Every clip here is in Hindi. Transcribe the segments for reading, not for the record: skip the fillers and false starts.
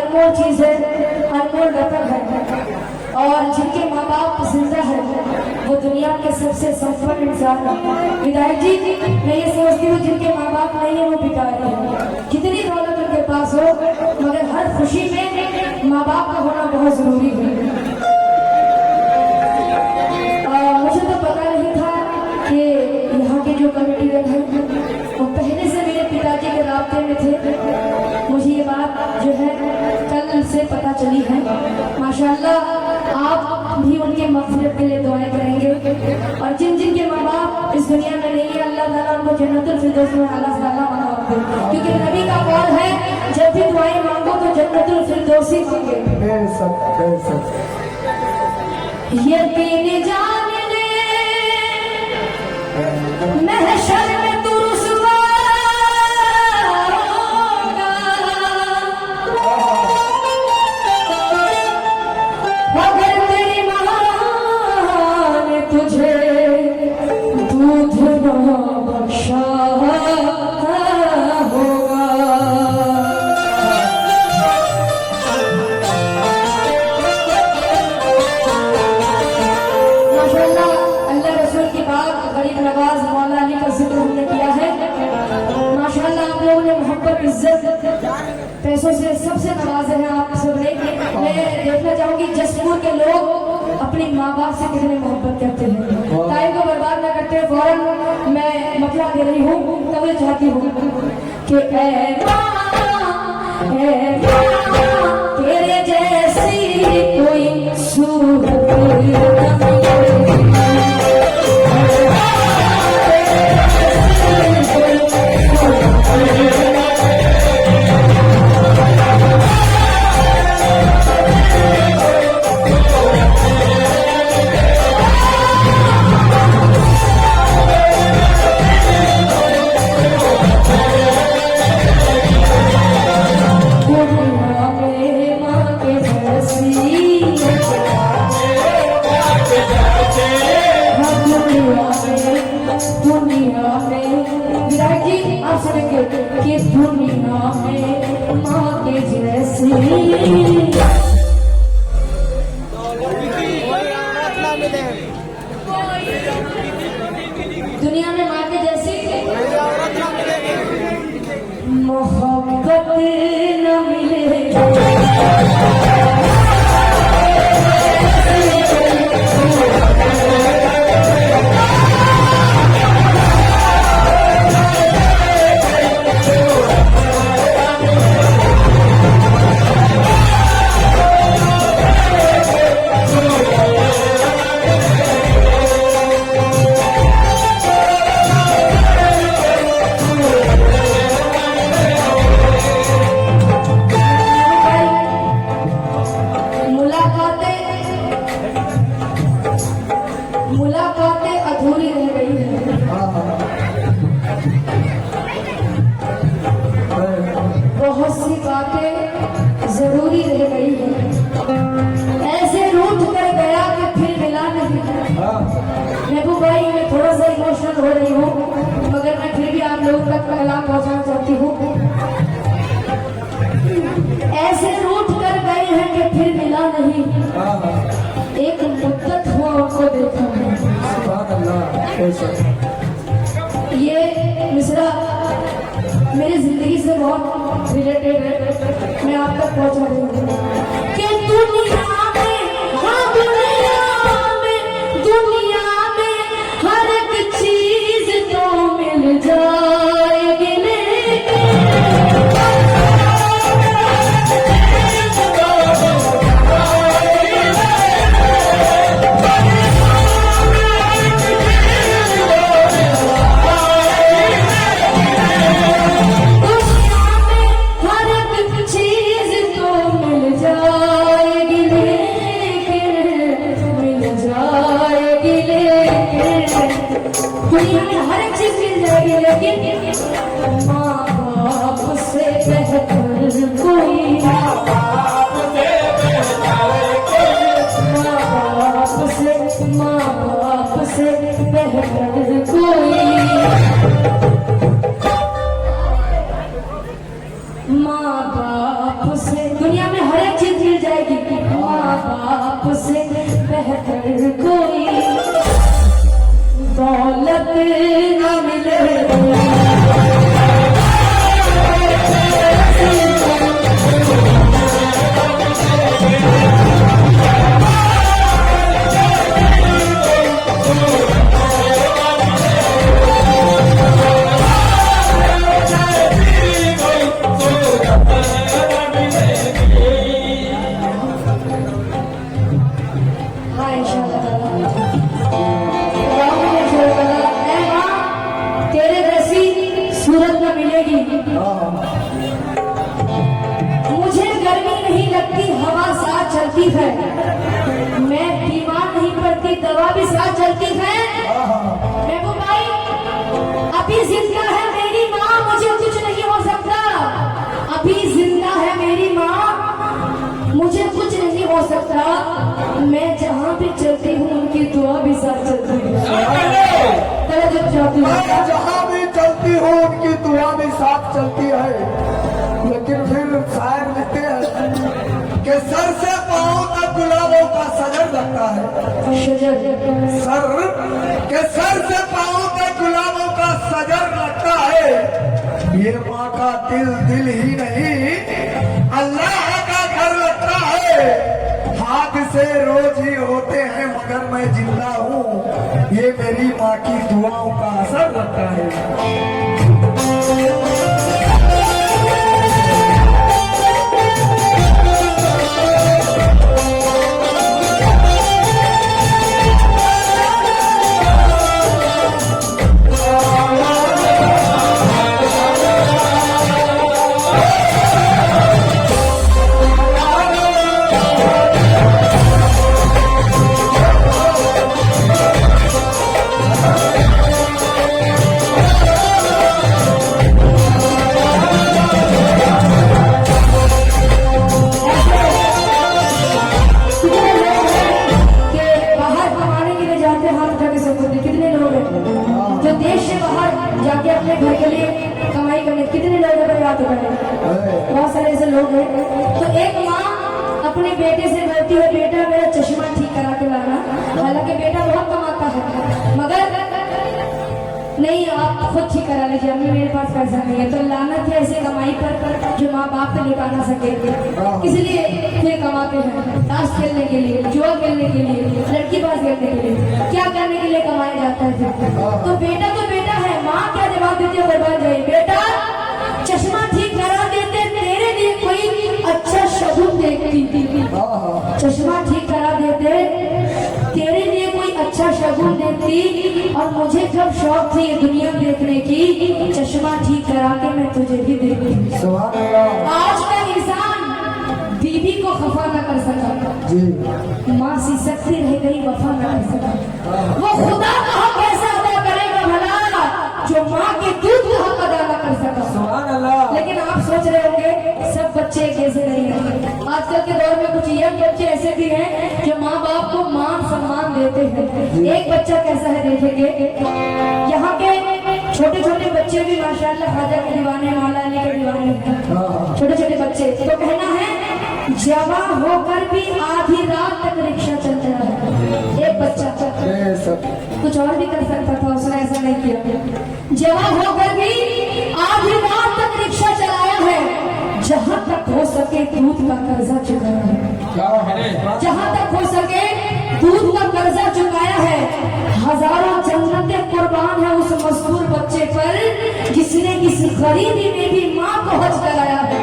अनमोल चीज है, अनमोल रतन है। और जिनके माँ बाप जिंदा है वो दुनिया के सबसे संपन्न इंसान है। विधायक जी, मैं ये सोचती हूँ जिनके माँ बाप नहीं है वो भिखारी है। कितनी दौलत उनके पास हो, मगर हर खुशी में माँ बाप का होना बहुत जरूरी है। मुझे तो पता नहीं था कि यहाँ के जो कमेटी है वो पहले से मेरे पिताजी के रास्ते में थे। मुझे ये बात जो है कल से पता चली है। माशाल्लाह, आप भी उनके मग़फ़िरत के लिए दुआएं करेंगे। और जिन जिन के माँ बाप इस दुनिया में नहीं है, अल्लाह ताला उनको जन्नतुल फिरदौस में आला साला बनाओ। क्योंकि नबी का कौल है, जब भी दुआएं मांगो तो जन्नतुल फिरदौस ही मांगे। यकीन जान ले महशर में तू रुसवा होगा, अगर तेरी माँ ने तुझे दूध न बख्शा होगा। माशाल्लाह, अल्लाह रसूल की बात गरीब नवाज मौला अली का जिक्र हमने किया है। माशाल्लाह, आप लोगों ने मोहब्बत, इज्जत, पैसों से सबसे नवाजे हैं आप सब ने। मैं देखना चाहूंगी जसपुर के लोग अपनी माँ बाप से कितने मोहब्बत करते हैं। टाइम को बर्बाद न करते, फौरन मैं मसला दे रही हूँ। तब मैं चाहती हूँ कि ऐ माँ, तेरे जैसी कोई सूरत दुनिया में, विराट जी आप सुनेंगे कि दुनिया में माँ के जैसी दुनिया में माँ के जैसी मोहब्बत न मिले। मुलाकातें अधूरी रह गई है, बहुत सी बातें जरूरी रह गई है। ऐसे रूठ कर गया कि फिर मिला नहीं। महबूब भाई, मैं थोड़ा सा इमोशनल हो रही हूँ, मगर मैं फिर भी आप लोगों तक पैगाम पहुँचाना चाहती हूँ। ऐसे रूठ कर गए हैं कि फिर मिला नहीं। एक मुद्दत हुआ उनको देखा है। ये मिसरा मेरी जिंदगी से बहुत रिलेटेड है, मैं आप तक पहुंचा रही हूँ कि दुनिया में हर एक चीज तो मिल जाएगी, चीज तो मिल जाए। चलती है, मैं बीमार नहीं पड़ती, दवा भी साथ चलती है। महबूब भाई, अभी जिंदा है मेरी माँ, मुझे कुछ नहीं हो सकता। अभी जिंदा है मेरी माँ, मुझे कुछ नहीं हो सकता। मैं जहाँ भी चलती हूँ उनकी दुआ भी साथ चलती है। मैं जहाँ भी चलती हूँ उनकी दुआ भी साथ चलती है। लेकिन फिर शायर लिखते हैं कि सर से पाँव तक गुलाबों का सजर लगता है। सर से पाँव तक गुलाबों का सजर लगता है। ये माँ का दिल ही नहीं अल्लाह का घर लगता है। हादसे रोज ही होते हैं मगर मैं जिंदा हूँ, ये मेरी माँ की दुआओं का असर लगता है। बहुत सारे ऐसे लोग हैं। तो एक माँ अपने बेटे से बोलती है, बेटा मेरा चश्मा ठीक करा के लाना। हालांकि बेटा बहुत कमाता है, मगर नहीं, आप खुद ठीक करा लीजिए, अम्मी मेरे पास पैसा नहीं है। तो लानत है ऐसे कमाई पर जो माँ बाप तो निकाल ना सके, इसलिए फिर कमाते हैं। ताश खेलने के लिए, जुआ खेलने के लिए, लड़की पास खेलने के लिए, क्या करने के लिए कमाया जाता है। तो बेटा है, माँ क्या जवाब देती है, बर्बाद जाए। बेटा चश्मा ठीक करा देते, तेरे लिए कोई अच्छा शगुन देखती। चश्मा ठीक करा देते, तेरे लिए कोई अच्छा शगुन देखती। और मुझे जब शौक थी ये दुनिया देखने की, चश्मा ठीक करा के मैं तुझे भी देखती। आज का इंसान बीवी को खफा न कर सका, माँ सी सकती रह गई, वफा न कर सका। वो खुदा का हक कैसे अदा करेगा भला, जो माँ के दूध का हक अदा न कर सका। लेकिन आप सोच रहे होंगे सब बच्चे कैसे नहीं हैं। आजकल के दौर में कुछ यंग बच्चे ऐसे भी हैं जो माँ बाप को मान सम्मान देते हैं। एक बच्चा कैसा है देखेंगे, यहाँ के छोटे छोटे बच्चे भी माशाल्लाह खाजा के दीवाने, मौला अली के दीवाने, छोटे छोटे बच्चे। तो कहना है जवान होकर भी आधी रात तक रिक्शा चल रहा है। एक बच्चा कुछ और भी कर सकता था, उसने ऐसा नहीं किया। जवान होकर भी आधी रात तक रिक्शा चलाया है, जहाँ तक हो सके दूध का कर्जा चुकाया है। जहाँ तक हो सके दूध का कर्जा चुकाया है। हजारों जन्नतें कुर्बान है उस मजदूर बच्चे पर जिसने इस गरीबी में भी माँ को हज कराया है,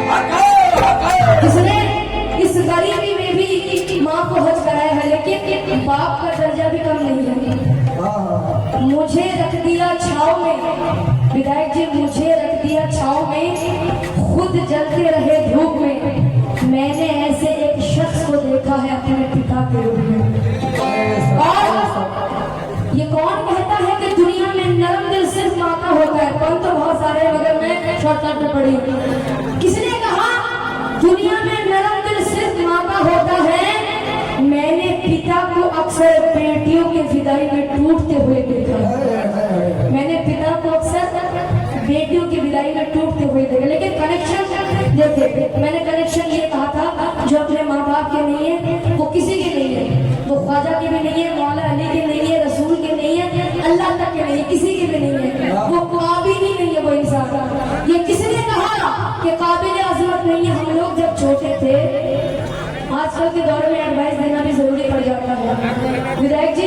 जिसने इस गरीबी में भी माँ को हज कराया है। लेकिन बाप का दर्जा भी कम नहीं है। मुझे रख दिया छाव में, विधायक जी मुझे रख दिया छाव में, खुद जलते रहे धूप में। मैंने ऐसे एक शख्स को देखा है अपने पिता के रूप में। और ये कौन कहता है कि दुनिया में नरम दिल सिर्फ माँ का होता है? कौन तो बहुत सारे, मगर मैं शॉर्टकट में पढ़ी। किसने कहा दुनिया में नरम दिल सिर्फ माँ का होता है? मैंने पिता को अक्सर बेटियों के विदाई में टूटते हुए देखा। मैंने पिता को अक्सर बेटियों की विदाई में टूटते हुए देखा। लेकिन कनेक्शन देखे, मैंने कनेक्शन ये कहा था जो अपने माँ बाप के नहीं है वो किसी के नहीं है। वो ख्वाजा के भी नहीं है, मौला अली के नहीं है, रसूल के नहीं है, अल्लाह तक के नहीं है, किसी के भी नहीं है। वो काबिल ही नहीं है वो इंसान। ये किसने कहा कि काबिल अजमत नहीं है? हम लोग जब छोटे थे, आजकल के दौर में एडवाइस देना भी जरूरी पड़ जाता है। विधायक जी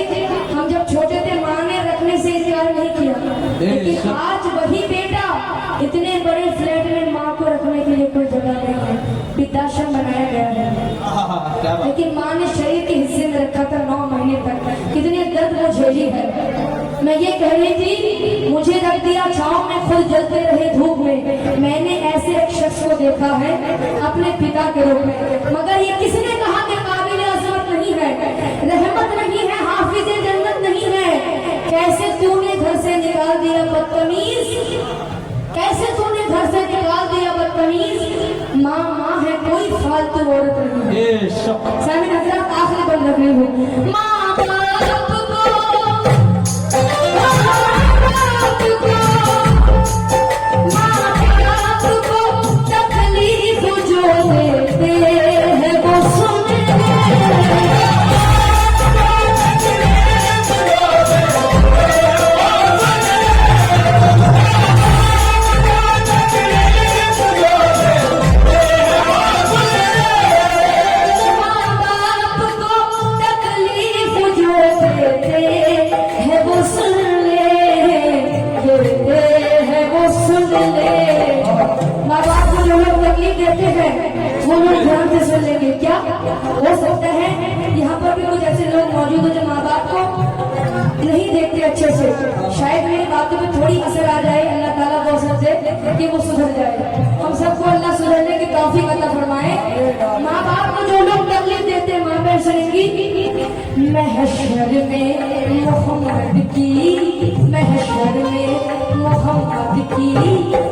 हम जब छोटे थे माँ ने रखने से इनकार नहीं किया, लेकिन आज वही बेटा इतने बड़े फ्लैट में माँ को रखने के लिए कोई जगह नहीं है, वृद्धाश्रम बनाया गया है। लेकिन माँ ने शरीर के हिस्से में रखा था 9 महीने तक। कितने दर्द वो झेली है। मैं ये कह रही थी मुझे रख दिया छाँव में, खुद जलते रहे धूप में। मैंने ऐसे एक शख्स को देखा है अपने पिता के रूप में। मगर ये किसने कहा कि काबिल बदतमीज माँ माँ है, कोई फालतू औरत नहीं है। बेशक सामने हजरत आखिरी बंद लग रही हूँ। माँ बाप को तकलीफ जो देते हैं वो सुन ले। वो लोग ध्यान से सुन लेंगे। क्या हो सकता है यहाँ पर भी कुछ ऐसे लोग मौजूद हो जो माँ बाप को नहीं देखते अच्छे से, शायद मेरी बातों में थोड़ी असर आ जाए, अल्लाह ताला को असर दे कि वो सुधर जाए। हम सबको अल्लाह सुधरने की तौफीक अता फरमाए। माँ बाप को जो लोग तकलीफ देते हैं, माँ बहन सुनेंगी, महशर में मोहम्मद की, महशर में मोहम्मद की,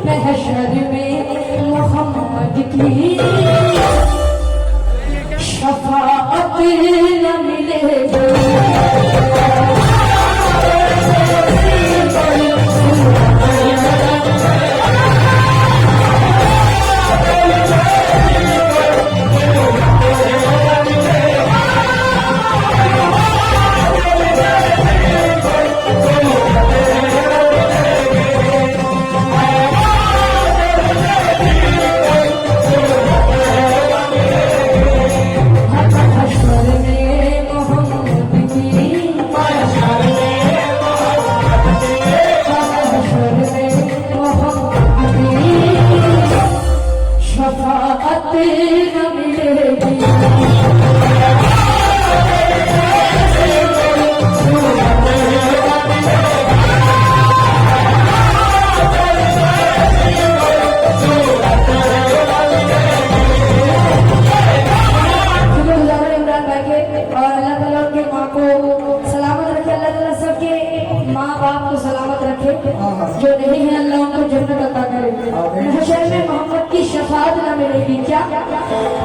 महशर में मोहम्मद की शफाअत न मिलेगी। जो नहीं है अल्लाह उनको जन्नत अता करे। महशर में मोहम्मद की शफाअत न मिलेगी। क्या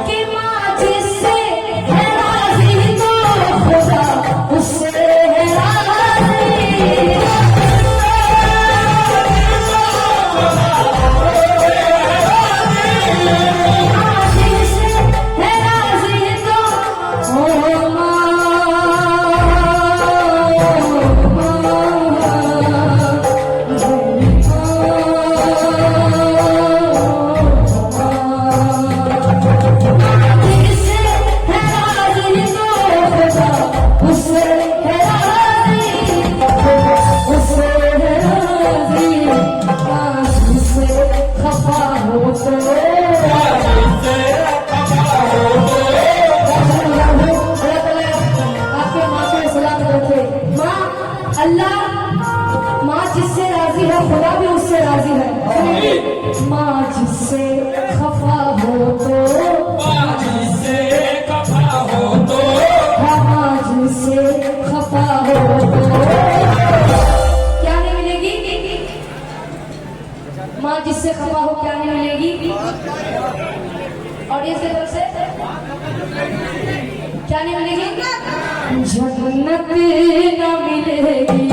कि माँ जिससे है राज़ी तो खुदा उससे है राज़ी। माँ जिससे है राज़ी तो ओ माँ अल्लाह माँ जिससे राजी है खुदा भी उससे राजी है। माँ जिससे खफा हो तो, माँ जिससे खफा हो तो, माँ जिससे खफा हो तो क्या नहीं मिलेगी? माँ जिससे खफा हो क्या नहीं मिलेगी? ऑडियंस की तरफ से क्या नहीं मिलेगी? जन्नत न मिलेगी।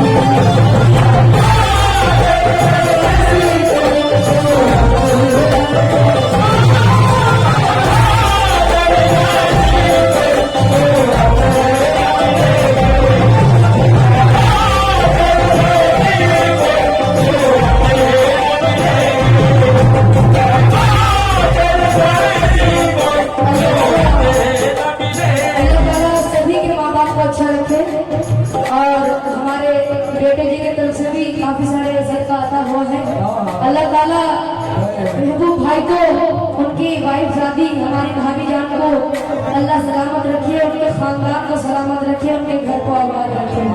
सभी के माँ बाप को अच्छा रखे और हमारे बेटे जी की तरफ से भी काफी सारे सदका आता हुआ है। अल्लाह ताला महबूब भाई को, उनकी वाइफ शादी हमारी भाभी जान को अल्लाह सलामत रखिए, उनके खानदान को सलामत रखिए, उनके घर को आबाद रखिए।